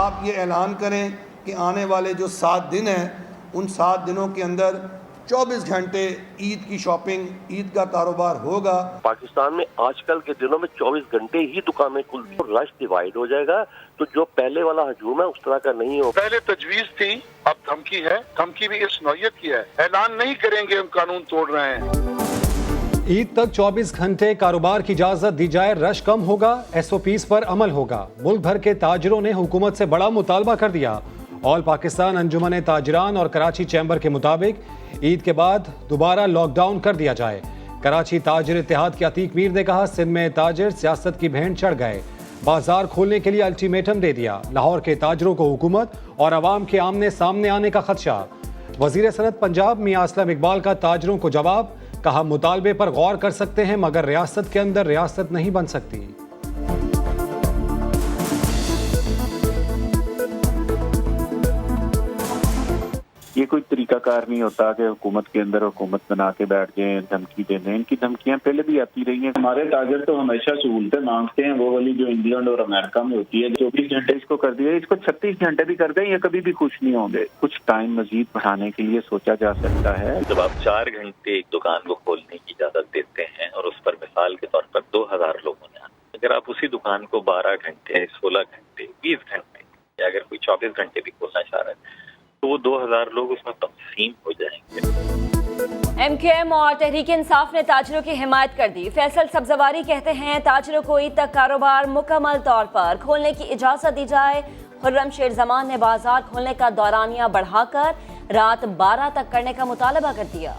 आप ये ऐलान करें कि आने वाले जो 7 दिन हैं उन 7 दिनों के अंदर 24 घंटे ईद की शॉपिंग, ईद का कारोबार होगा। पाकिस्तान में आजकल के दिनों में 24 घंटे ही दुकानें खुलती हैं, रश डिवाइड हो जाएगा। तो जो पहले वाला हजूम है उस तरह का नहीं हो। पहले तजवीज थी, अब धमकी है। धमकी भी इस नौयत की है, ऐलान नहीं करेंगे हम कानून तोड़ रहे हैं। ईद तक 24 घंटे कारोबार की इजाजत दी जाए, रश कम होगा, SOPs पर अमल होगा। मुल्क भर के ताजिरों ने हुकूमत से बड़ा मुतालबा कर दिया। ऑल पाकिस्तान अंजुमन ताजिरान और कराची चैम्बर के मुताबिक ईद के बाद दोबारा लॉकडाउन कर दिया जाए। कराची ताजिर इत्तेहाद के अतीक मीर ने कहा, सिंध में ताजिर सियासत की भेंट चढ़ गए, बाजार खोलने के लिए अल्टीमेटम दे दिया। लाहौर के ताजिरों को हुकूमत और अवाम के आमने सामने आने का खदशा। वजीर सनत पंजाब मियां असलम इकबाल का ताजिरों को जवाब, कहा मुतालबे पर गौर कर सकते हैं मगर रियासत के अंदर रियासत नहीं बन सकती। ये कोई तरीकाकार नहीं होता कि हुकूमत के अंदर हुकूमत बना के बैठ जाए, धमकी दे दें। इनकी धमकियां पहले भी आती रही हैं। हमारे ताजिर तो हमेशा सहूलतें मांगते हैं, वो वाली जो इंग्लैंड और अमेरिका में होती है। 24 घंटे इसको कर दिया, इसको 36 घंटे भी कर दें, ये कभी भी खुश नहीं होंगे। कुछ टाइम मजीद बढ़ाने के लिए सोचा जा सकता है। जब आप 4 घंटे एक दुकान को खोलने की इजाजत देते हैं और उस पर मिसाल के तौर पर 2000 लोगों ने, अगर आप उसी दुकान को 12 घंटे, 16 घंटे, 20 घंटे या अगर कोई 24 घंटे भी खोलना चाह रहा है तो वो 2000 लोग उसमें तकसीम हो जाएंगे। MKM और तहरीक इंसाफ ने ताजिरों की हिमायत कर दी। फैसल सब्जवारी कहते हैं ताजिरों को ईद तक कारोबार मुकम्मल तौर पर खोलने की इजाजत दी जाए। हुर्रम शेर जमान ने बाजार खोलने का दौरानिया बढ़ाकर रात 12 तक करने का मुतालबा कर दिया।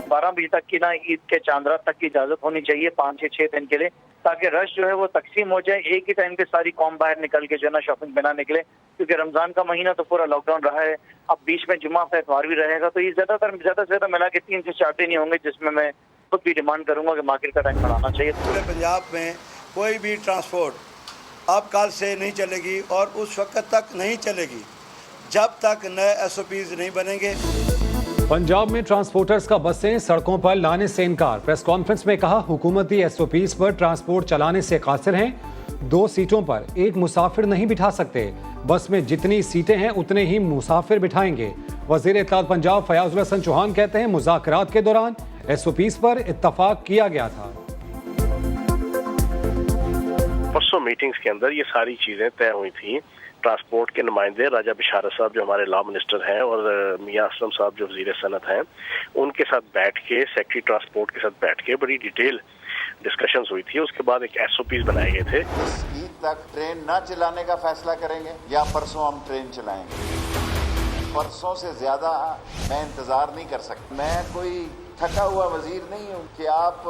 12 बजे तक की ना ईद के चांद रात तक की इजाजत होनी चाहिए, 5 से 6 दिन के लिए, ताकि रश जो है वो तकसीम हो जाए। एक ही टाइम पे सारी कौम बाहर निकल के जो है ना शॉपिंग बना निकले, क्योंकि रमजान का महीना तो पूरा लॉकडाउन रहा है। अब बीच में जुम्मा का इतवार भी रहेगा, तो ये ज्यादा से ज्यादा मिला के 3 से 4 दिन ही होंगे, जिसमें मैं खुद भी डिमांड करूंगा कि मार्केट का टाइम बढ़ाना चाहिए। पूरे पंजाब में कोई भी ट्रांसपोर्ट अब कल से नहीं चलेगी और उस वक्त तक नहीं चलेगी जब तक नए SOPs नहीं बनेंगे। पंजाब में ट्रांसपोर्टर्स का बसें सड़कों पर लाने से इनकार। प्रेस कॉन्फ्रेंस में कहा, हुकूमती SOPs पर ट्रांसपोर्ट चलाने से कासिर हैं। 2 सीटों पर एक मुसाफिर नहीं बिठा सकते। बस में जितनी सीटें हैं उतने ही मुसाफिर बिठाएंगे। वजीर इत्तेहाद पंजाब फयाजुल हसन चौहान कहते हैं, मुज़ाकरात के दौरान SOPs पर इत्तफाक किया गया था। परसों मीटिंग्स के अंदर ये सारी चीजें तय हुई थी। ट्रांसपोर्ट के नुमाइंदे राजा बिशारत साहब जो हमारे लॉ मिनिस्टर हैं और मियां असलम साहब जो वजीर सनत हैं, उनके साथ बैठ के, सेक्रेटरी ट्रांसपोर्ट के साथ बैठ के बड़ी डिटेल डिस्कशंस हुई थी। उसके बाद एक SOPs बनाए गए थे। ईद तक ट्रेन न चलाने का फैसला करेंगे या परसों हम ट्रेन चलाएंगे। परसों से ज्यादा मैं इंतजार नहीं कर सकता। मैं कोई थका हुआ वजीर नहीं हूँ कि आप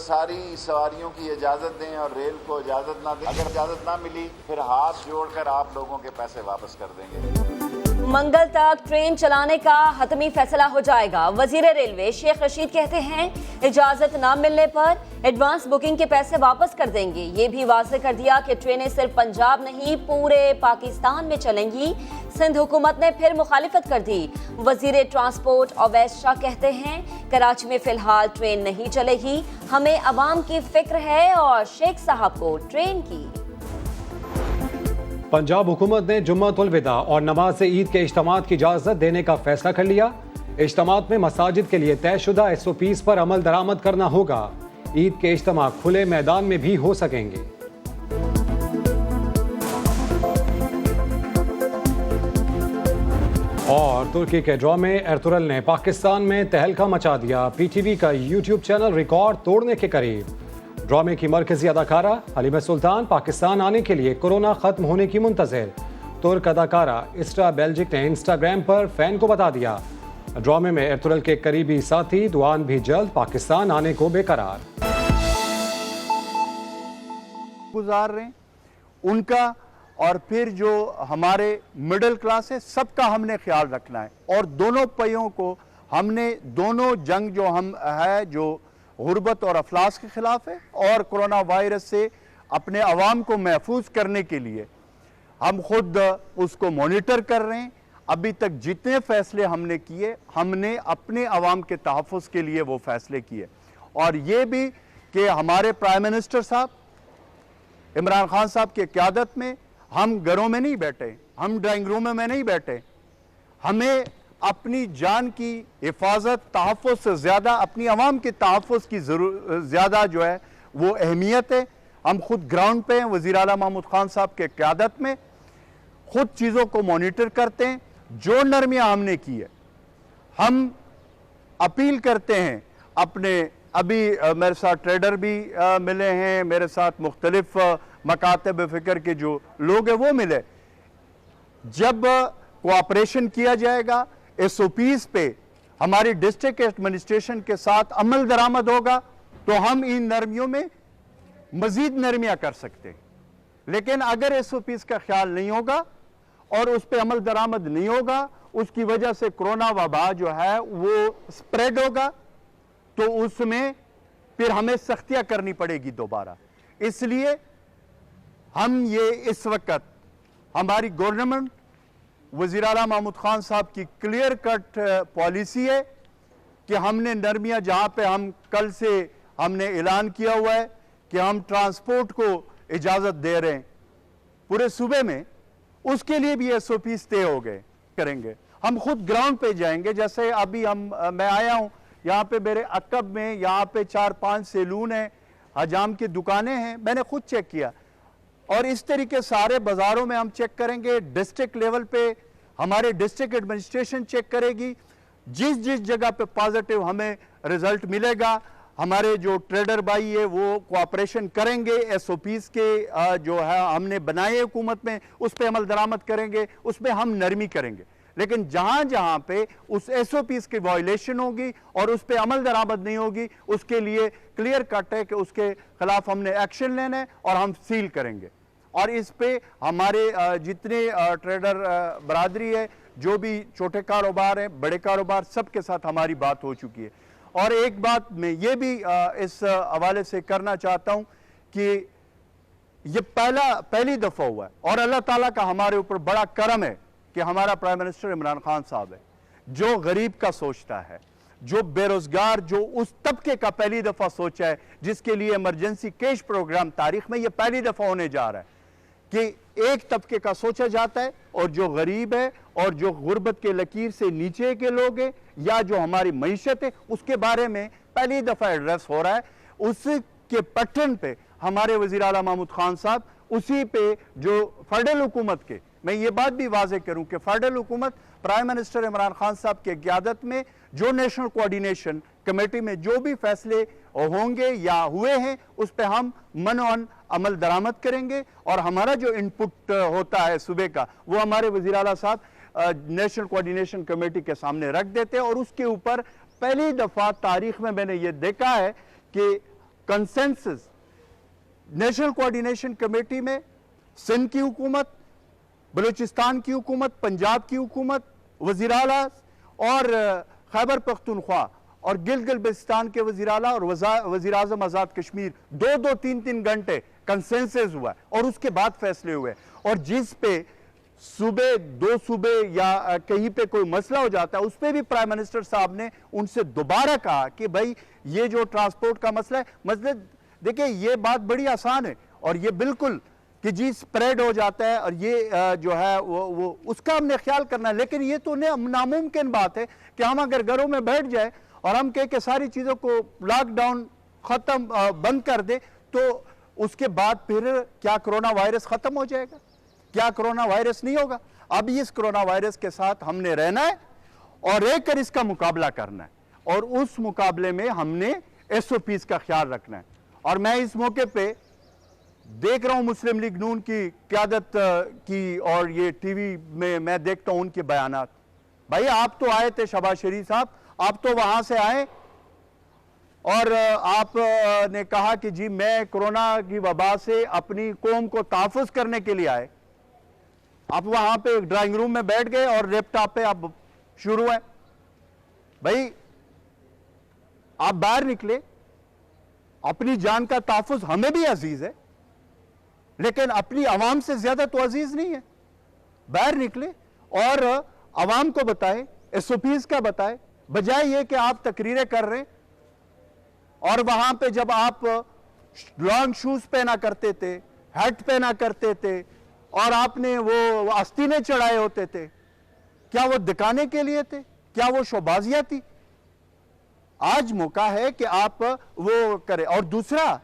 सारी सवारियों की इजाज़त दें और रेल को इजाज़त ना दें। अगर इजाज़त ना मिली फिर हाथ जोड़कर आप लोगों के पैसे वापस कर देंगे। मंगल तक ट्रेन चलाने का हतमी फैसला हो जाएगा। वजीर रेलवे शेख रशीद कहते हैं, इजाजत न मिलने पर एडवांस बुकिंग के पैसे वापस कर देंगे। ये भी वाज़ेह कर दिया कि ट्रेनें सिर्फ पंजाब नहीं पूरे पाकिस्तान में चलेंगी। सिंध हुकूमत ने फिर मुखालिफत कर दी। वजीर ट्रांसपोर्ट अवैस शाह कहते हैं, कराची में फिलहाल ट्रेन नहीं चलेगी, हमें अवाम की फिक्र है और शेख साहब को ट्रेन की। पंजाब हुकूमत ने जुम्मतुल विदा और नमाज ईद के इज्तिमात की इजाज़त देने का फैसला कर लिया। इज्तिमात में मसाजिद के लिए तयशुदा SOPs पर अमल दरामद करना होगा। ईद के इज्तिमा खुले मैदान में भी हो सकेंगे। और तुर्की के ड्रॉ में एर्तुगरुल ने पाकिस्तान में तहलका मचा दिया। PTV का YouTube चैनल रिकॉर्ड तोड़ने के करीब। ड्रामे की मरकजी अदाकारा हलीमा सुल्तान पाकिस्तान आने के लिए कोरोना खत्म होने की मुंतज़िर। तुर्क अदाकारा इस्ट्रा बेल्जिक ने इंस्टाग्राम पर फैन को बता दिया। ड्रामे में एर्तुगरुल के करीबी साथी दुआन भी जल्द पाकिस्तान आने को बेकरार गुजार रहे हैं उनका, और फिर जो हमारे मिडिल क्लास है सबका हमने ख्याल रखना है। और दोनों पहियों को हमने, दोनों जंग जो हम है जो गुर्बत और अफलास के खिलाफ है और कोरोना वायरस से अपने अवाम को महफूज करने के लिए हम खुद उसको मॉनिटर कर रहे हैं। अभी तक जितने फैसले हमने किए, हमने अपने अवाम के तहफ़्फ़ुज़ के लिए वो फैसले किए। और ये भी कि हमारे प्राइम मिनिस्टर साहब इमरान खान साहब की क़यादत में हम घरों में नहीं बैठे, हम ड्राइंग रूम में नहीं बैठे। हमें अपनी जान की हिफाजत, तहफ़्फ़ुज़ से ज़्यादा अपनी आवाम के तहफ़्फ़ुज़ की ज़्यादा जो है वो अहमियत है। हम खुद ग्राउंड पे हैं, वज़ीर आला महमूद खान साहब के क़यादत में खुद चीज़ों को मॉनिटर करते हैं। जो नरमियाँ हमने की है, हम अपील करते हैं अपने, अभी मेरे साथ ट्रेडर भी मिले हैं, मेरे साथ मुख्तलिफ मकातब फ़िक्र के जो लोग हैं वो मिले। जब कोऑपरेशन किया जाएगा, SOPs पे हमारी डिस्ट्रिक्ट एडमिनिस्ट्रेशन के साथ अमल दरामद होगा, तो हम इन नरमियों में मजीद नरमियाँ कर सकते हैं। लेकिन अगर SOPs का ख्याल नहीं होगा और उस पर अमल दरामद नहीं होगा, उसकी वजह से कोरोना वबा जो है वो स्प्रेड होगा, तो उसमें फिर हमें सख्तियां करनी पड़ेगी दोबारा। इसलिए हम ये इस वक्त हमारी गवर्नमेंट, वज़ीर आला महमूद खान साहब की क्लियर कट पॉलिसी है कि हमने नरमियां, जहां पे हम कल से हमने ऐलान किया हुआ है कि हम ट्रांसपोर्ट को इजाज़त दे रहे हैं पूरे सूबे में, उसके लिए भी SOPs तय हो गए करेंगे। हम खुद ग्राउंड पे जाएंगे। जैसे अभी मैं आया हूं यहाँ पे, मेरे अकब में यहाँ पे 4-5 सैलून हैं, हजाम की दुकानें हैं, मैंने खुद चेक किया। और इस तरीके सारे बाज़ारों में हम चेक करेंगे। डिस्ट्रिक्ट लेवल पे हमारे डिस्ट्रिक्ट एडमिनिस्ट्रेशन चेक करेगी। जिस जिस जगह पे पॉजिटिव हमें रिजल्ट मिलेगा, हमारे जो ट्रेडर भाई है वो कोऑपरेशन करेंगे। SOPs के जो है हमने बनाए हुकूमत में, उस पर अमल दरामद करेंगे, उस पर हम नरमी करेंगे। लेकिन जहां जहां पे उस SOPs की वायलेशन होगी और उस पर अमल दरामद नहीं होगी, उसके लिए क्लियर कट है कि उसके खिलाफ हमने एक्शन लेना है और हम सील करेंगे। और इस पे हमारे जितने ट्रेडर बरादरी है, जो भी छोटे कारोबार हैं, बड़े कारोबार, सबके साथ हमारी बात हो चुकी है। और एक बात मैं ये भी इस हवाले से करना चाहता हूं कि ये पहली दफ़ा हुआ है और अल्लाह ताला का हमारे ऊपर बड़ा करम है कि हमारा प्राइम मिनिस्टर इमरान खान साहब है, जो गरीब का सोचता है, जो बेरोजगार, जो उस तबके का पहली दफ़ा सोचा है, जिसके लिए इमरजेंसी कैश प्रोग्राम तारीख में ये पहली दफ़ा होने जा रहा है कि एक तबके का सोचा जाता है और जो गरीब है और जो गुर्बत के लकीर से नीचे के लोग हैं या जो हमारी मईशत है, उसके बारे में पहली दफ़ा एड्रेस हो रहा है। उसके पैटर्न पे हमारे वज़ीर आला महमूद खान साहब, उसी पे जो फेडरल हुकूमत के, मैं ये बात भी वाज़ेह करूं कि फेडरल हुकूमत प्राइम मिनिस्टर इमरान खान साहब के क़यादत में जो नेशनल कोऑर्डिनेशन कमेटी में जो भी फैसले होंगे या हुए हैं, उस पर हम मनोन अमल दरामद करेंगे। और हमारा जो इनपुट होता है सुबह का, वो हमारे वज़ीर आला साहब नेशनल कोऑर्डिनेशन कमेटी के सामने रख देते हैं। और उसके ऊपर पहली दफ़ा तारीख में मैंने ये देखा है कि कंसेंसस नेशनल कोऑर्डिनेशन कमेटी में सिंध की हुकूमत, बलूचिस्तान की हुकूमत, पंजाब की हुकूमत, वज़ीर आला और खैबर पख्तूनख्वा और गिलगित बल्तिस्तान के वज़ीर आला और वज़ीर आज़म आज़ाद कश्मीर 2-2, 3-3 घंटे कंसेंसस हुआ और उसके बाद फैसले हुए। और जिस पे सूबे, 2 सूबे या कहीं पे कोई मसला हो जाता है, उस पर भी प्राइम मिनिस्टर साहब ने उनसे दोबारा कहा कि भाई ये जो ट्रांसपोर्ट का मसला है, मसले देखिए ये बात बड़ी आसान है और ये बिल्कुल कि जी स्प्रेड हो जाता है और ये जो है वो उसका हमने ख्याल करना है। लेकिन ये तो नामुमकिन बात है कि हम अगर घरों में बैठ जाए और हम कह के सारी चीज़ों को लॉकडाउन ख़त्म बंद कर दे, तो उसके बाद फिर क्या कोरोना वायरस ख़त्म हो जाएगा? क्या कोरोना वायरस नहीं होगा? अब इस कोरोना वायरस के साथ हमने रहना है और रहकर इसका मुकाबला करना है और उस मुकाबले में हमने SOPs का ख्याल रखना है। और मैं इस मौके पे देख रहा हूं मुस्लिम लीग नून की क़यादत की और ये टीवी में मैं देखता हूं उनके बयानात। भाई आप तो आए थे शहबाज शरीफ साहब, आप तो वहां से आए और आपने कहा कि जी मैं कोरोना की वबा से अपनी कौम को तहफ़्फ़ुज़ करने के लिए आए। आप वहां पे एक ड्राइंग रूम में बैठ गए और लैपटॉप पे आप शुरू है। भाई आप बाहर निकले, अपनी जान का तहफ़्फ़ुज़ हमें भी अजीज है, लेकिन अपनी आवाम से ज्यादा तो अजीज नहीं है। बाहर निकले और आवाम को बताएं, SOPs का बताएं, बजाय ये कि आप तकरीरें कर रहे हैं। और वहां पे जब आप लॉन्ग शूज पहना करते थे, हैट पहना करते थे और आपने वो आस्तीने चढ़ाए होते थे, क्या वो दिखाने के लिए थे? क्या वो शोबाजियां थी? आज मौका है कि आप वो करें। और दूसरा,